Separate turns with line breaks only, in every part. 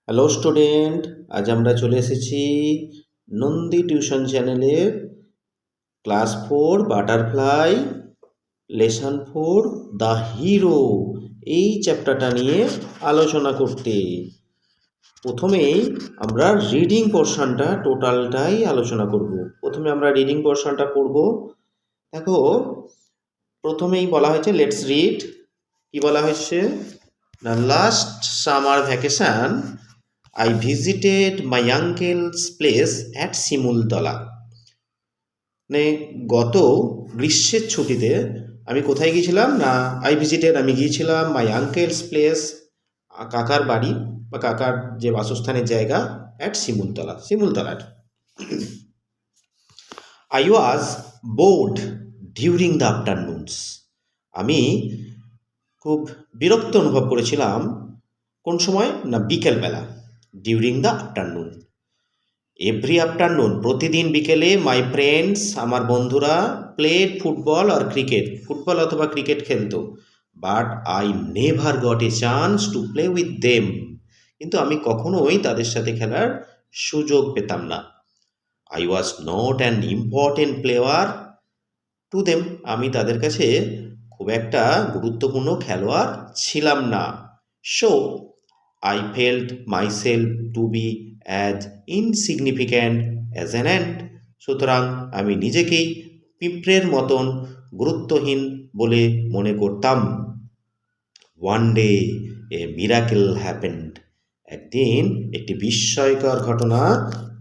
Hello student, আজ আমরা চলে এসেছি নন্দী টিউশন চ্যানেলের class 4 butterfly lesson 4 the hero এই চ্যাপ্টারটা নিয়ে আলোচনা করতে। প্রথমেই আমরা রিডিং পোর্শনটা টোটালটাই আলোচনা করব। প্রথমে আমরা রিডিং পোর্শনটা পড়ব। দেখো, প্রথমেই বলা হয়েছে লেটস রিড। কি বলা হয়েছে? The last summer vacation I visited my uncle's place at Shimultala. মানে গত গ্রীষ্মের ছুটিতে আমি কোথায় গিয়েছিলাম না, আমি গিয়েছিলাম মাই আঙ্কেলস প্লেস, কাকার বাড়ি বা কাকার যে বাসস্থানের জায়গা, অ্যাট শিমুলতলার। I was bored during the afternoons. আমি খুব বিরক্ত অনুভব করেছিলাম কোন সময় না, বিকেলবেলা। During the afternoon, every afternoon, প্রতিদিন বিকেলে মাই ফ্রেন্ডস, আমার বন্ধুরা, প্লেড ফুটবল আর ক্রিকেট, ফুটবল অথবা ক্রিকেট খেলতো। But I never got a chance to play with them, কিন্তু আমি কখনোই তাদের সাথে খেলার সুযোগ পেতাম না। I was not an important player to them, আমি তাদের কাছে খুব একটা গুরুত্বপূর্ণ খেলোয়াড় ছিলাম না। So I felt myself to be as insignificant as an ant. সুতরাং আমি নিজেকেই পিঁপড়ের মতন গুরুত্বহীন বলে মনে করতাম। ওয়ান ডে এ মিরাকেল হ্যাপেন্ড, একদিন একটি বিস্ময়কর ঘটনা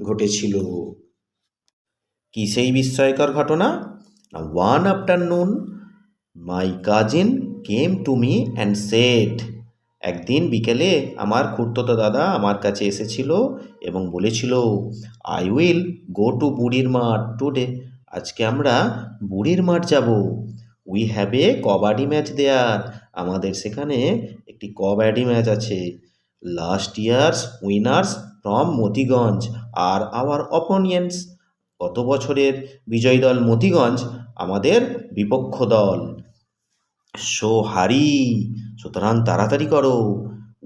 ঘটেছিল। কি সেই বিস্ময়কর ঘটনা? One afternoon my cousin came to me and said, একদিন বিকেলে আমার খুড়তুতো দাদা আমার কাছে এসেছিল এবং বলেছিল, আই উইল গো টু বুড়ির মাঠ টুডে, আজকে আমরা বুড়ির মাঠ যাব। We have a kabaddi match there, আমাদের সেখানে একটি কবাডি ম্যাচ আছে। Last year's winners from Motiganj আর আওয়ার অপোনেন্টস, গত বছরের বিজয়ী দল মতিগঞ্জ আমাদের বিপক্ষ দল। সো হারি, সুতরাং তাড়াতাড়ি করো।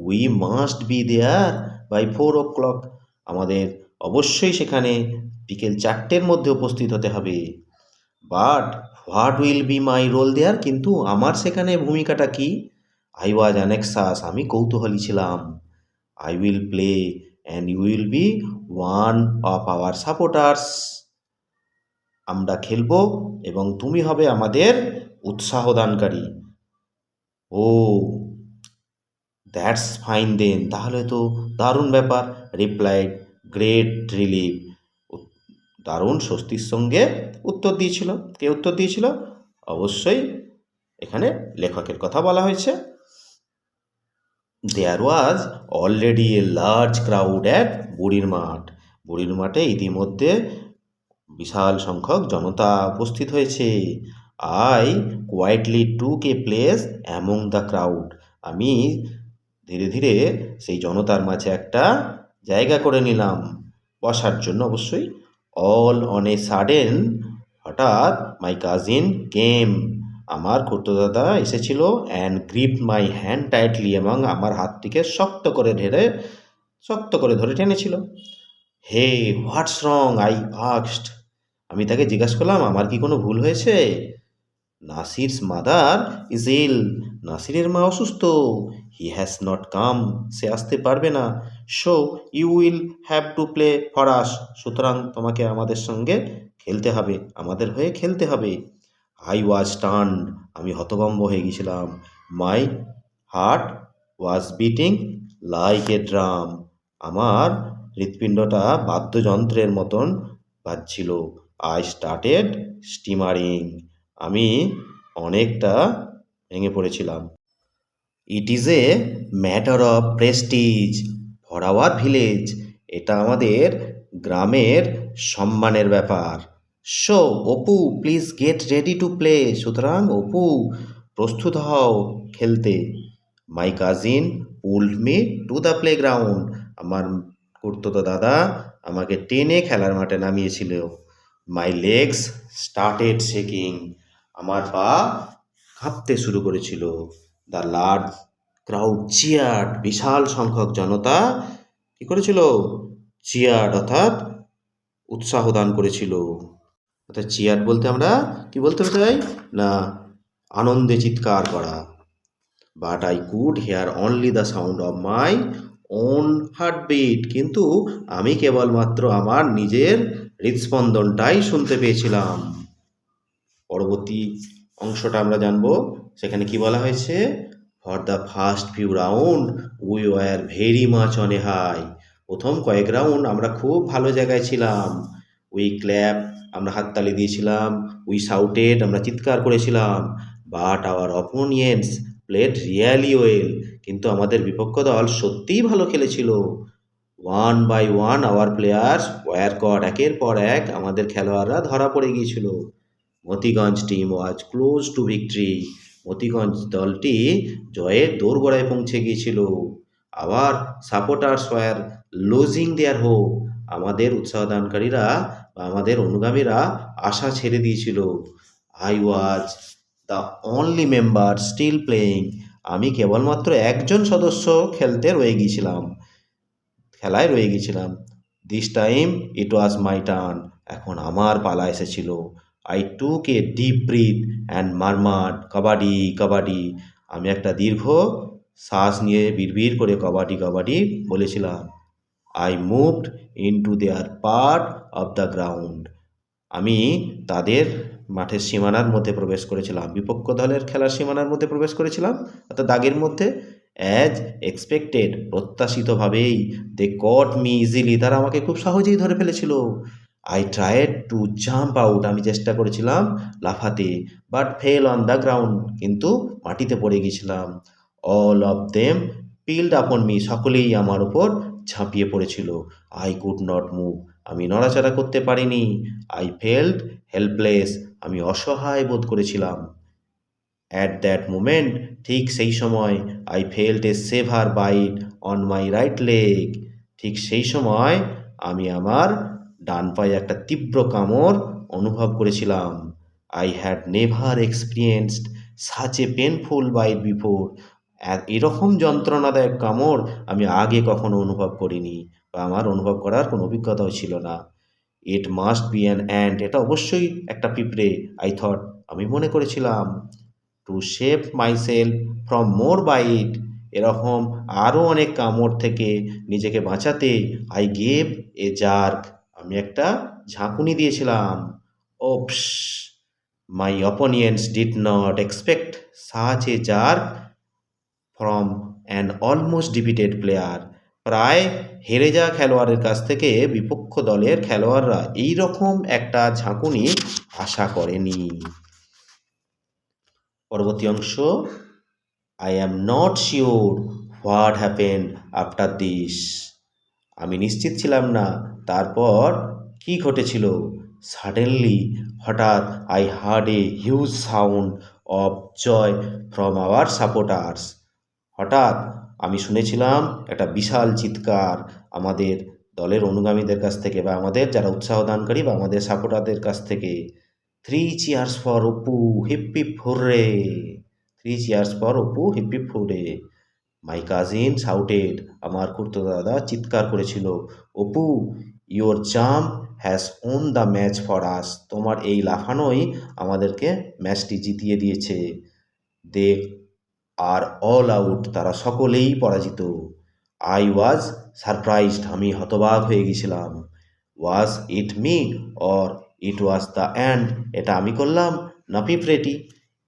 We must be there by 4 o'clock, আমাদের অবশ্যই সেখানে বিকেল 4টের মধ্যে উপস্থিত হতে হবে। But what will be my role there, কিন্তু আমার সেখানে ভূমিকাটা কি? আই ওয়াজ অ্যানেক্সাস, আমি কৌতূহলী ছিলাম। I will play and you will be one of our supporters, আমরা খেলবো এবং তুমি হবে আমাদের উৎসাহদানকারী। ও দ্যাটস ফাইন দেন, তাহলে তো দারুণ ব্যাপার। রিপ্লাইড গ্রেট রিলিফ, দারুণ স্বস্তির সঙ্গে উত্তর দিয়েছিল। কে উত্তর দিয়েছিল? অবশ্যই এখানে লেখকের কথা বলা হয়েছে। There was already a large crowd at Burir Math, বুড়ির মাঠে ইতিমধ্যে বিশাল সংখ্যক জনতা উপস্থিত হয়েছে। I quietly took a place among the crowd, আমি ধীরে ধীরে সেই জনতার মাঝে একটা জায়গা করে নিলাম বসার জন্য অবশ্যই। অল অন এ সাডেন, হঠাৎ মাই কাজিন কেম, আমার খুড়তো দাদা এসেছিল। And grip my hand tightly, এবং আমার হাতটিকে শক্ত করে ধরে টেনেছিল। হে হোয়াটস রং, আই আস্কড, আমি তাকে জিজ্ঞাসা করলাম আমার কি কোনো ভুল হয়েছে? নাসিরস মাদার ইজ ইল, নাসিরের মা অসুস্থ। হি হ্যাজ নট কাম, সে আসতে পারবে না। So you will have to play for us, সুতরাং তোমাকে আমাদের সঙ্গে খেলতে হবে, আমাদের হয়ে খেলতে হবে। আই ওয়াজ স্টান্ড, আমি হতভম্ব হয়ে গেছিলাম। My heart was beating like a drum, আমার হৃৎপিণ্ডটা বাদ্যযন্ত্রের মতন বাজছিল। আই স্টার্টেড স্টিমারিং, আমি অনেকটা ভেঙে পড়েছিলাম। It is a matter of Prestige for our village, এটা আমাদের গ্রামের সম্মানের ব্যাপার। So Apu please get ready to play, সুতরাং অপু প্রস্তুত হও খেলতে। My cousin pulled me to the play ground, আমার খুড়তুতো দাদা আমাকে টেনে খেলার মাঠে নামিয়েছিল। মাই লেগস স্টার্টেড শেকিং, আমার পা কাঁপতে শুরু করেছিল। দ্য লার্জ ক্রাউড চিয়ার্ড, বিশাল সংখ্যক জনতা কি করেছিল? চিয়ার্ড অর্থাৎ উৎসাহ দান করেছিল। অর্থাৎ চিয়ার্ড বলতে আমরা কি বলতে চাই? না আনন্দে চিৎকার করা। But I could hear only the sound of my own heartbeat, কিন্তু আমি কেবলমাত্র আমার নিজের হৃদস্পন্দনটাই শুনতে পেয়েছিলাম। পরবর্তী অংশটা আমরা জানবো, সেখানে কি বলা হয়েছে? For the first few round we were very much on a high. প্রথম কয়েক রাউন্ড আমরা খুব ভালো জায়গায় ছিলাম। উই ক্ল্যাপ, আমরা হাততালি দিয়েছিলাম। উই শাউটেড, আমরা চিৎকার করেছিলাম। But our opponents played really well, কিন্তু আমাদের বিপক্ষ দল সত্যিই ভালো খেলেছিল। One by one our players were caught, একের পর এক আমাদের খেলোয়াড়রা ধরা পড়ে গিয়েছিল। Motiganj team was close to victory, Motiganj দলটি জয়ের দোরগোড়ায় পৌঁছে গিয়েছিল। Our supporters were losing their hope, আমাদের উৎসাহদানকারীরা বা আমাদের অনুগামীরা আশা ছেড়ে দিয়েছিল। I was the only member still playing, আমি কেবলমাত্র একজন সদস্য খেলায় রয়ে গিয়েছিলাম। This time it was my turn, এখন আমার পালা এসেছিল। I took a deep breath and murmured kabaddi kabaddi, আমি একটা দীর্ঘ শ্বাস নিয়ে বিড়বিড় করে কাবাডি কাবাডি বলেছিলাম। I moved into there part of the ground, আমি তাদের মাঠের সীমানার মধ্যে প্রবেশ করেছিলাম, বিপক্ষ দলের খেলার সীমানার মধ্যে প্রবেশ করেছিলাম, অর্থাৎ দাগের মধ্যে। অ্যাজ এক্সপেক্টেড, প্রত্যাশিতভাবেই, দে কট মি ইজিলি, তারা আমাকে খুব সহজেই ধরে ফেলেছিল। I tried to jump out, আমি চেষ্টা করেছিলাম লাফাতে, but fell on the ground, কিন্তু মাটিতে পড়ে গিয়েছিলাম। All of them piled upon me, সকলেই আমার ওপর ঝাঁপিয়ে পড়েছিল। আই কুড নট মুভ, আমি নড়াচড়া করতে পারিনি। আই ফেল্ট হেল্পলেস, আমি অসহায় বোধ করেছিলাম। অ্যাট দ্যাট মোমেন্ট, ঠিক সেই সময়, I felt a severe bite on my right leg, ঠিক সেই সময় আমি আমার ডান পায়ে একটা তীব্র কামড় অনুভব করেছিলাম। I had never experienced such a painful bite before, এরকম যন্ত্রণাদায়ক কামড় আমি আগে কখনো অনুভব করিনি, বা আমার অনুভব করার কোনো অভিজ্ঞতাও ছিল না। It must be an ant, এটা অবশ্যই একটা পিঁপড়ে। আই থট, আমি মনে করেছিলাম। To save myself from more bite, এরকম আরও অনেক কামড় থেকে নিজেকে বাঁচাতে, আই গেভ এ জার্ক, আমি একটা ঝাঁকুনি দিয়েছিলাম। ওপস, মাই opponents did not expect such a jerk from an almost defeated player, প্রায় হেরে যাওয়া খেলোয়াড়ের কাছ থেকে বিপক্ষ দলের খেলোয়াড়রা এই রকম একটা ঝাঁকুনি আশা করেনি। পরবর্তী অংশ, I am not sure what happened after this, আমি নিশ্চিত ছিলাম না তারপর কি ঘটেছিল। সাডেনলি, হঠাৎ, I heard a huge sound of joy from our supporters, হঠাৎ আমি শুনেছিলাম একটা বিশাল চিৎকার আমাদের দলের অনুগামীদের কাছ থেকে, বা আমাদের যারা উৎসাহদানকারী বা আমাদের সাপোর্টারদের কাছ থেকে। Three cheers for Apu, hip hip hurray, three cheers for Apu, hip hip hurray. My cousin shouted, আমার খুড়তো দাদা চিৎকার করেছিল। Apu, your jump has won the match for us, তোমার এই লাফানোই আমাদেরকে ম্যাচটি জিতিয়ে দিয়েছে। দে আর অল আউট, তারা সকলেই পরাজিত। আই ওয়াজ সারপ্রাইজড, আমি হতবাক হয়ে গেছিলাম। Was it me or it was the end, এটা আমি করলাম না পিঁপড়েটি।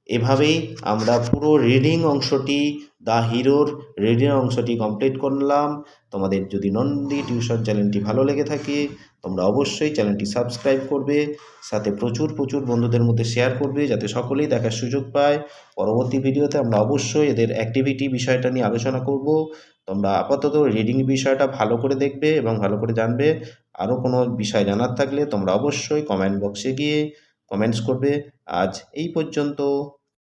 এভাবেই আমরা পুরো রিডিং অংশটি, দ্য হিরোর রিডিং অংশটি কমপ্লিট করলাম। তোমাদের যদি নন্দী টিউশন চ্যানেলটি ভালো লেগে থাকে, তোমরা অবশ্যই চ্যানেলটি সাবস্ক্রাইব করবে, সাথে প্রচুর প্রচুর বন্ধুদের মধ্যে শেয়ার করবে, যাতে সকলেই দেখার সুযোগ পায়। পরবর্তী ভিডিওতে আমরা অবশ্যই এদের অ্যাক্টিভিটি বিষয়টা নিয়ে আলোচনা করব। তোমরা আপাতত রিডিং বিষয়টা ভালো করে দেখবে এবং ভালো করে জানবে। আরও কোনো বিষয় জানার থাকলে তোমরা অবশ্যই কমেন্ট বক্সে গিয়ে কমেন্টস করবে। আজ এই পর্যন্ত।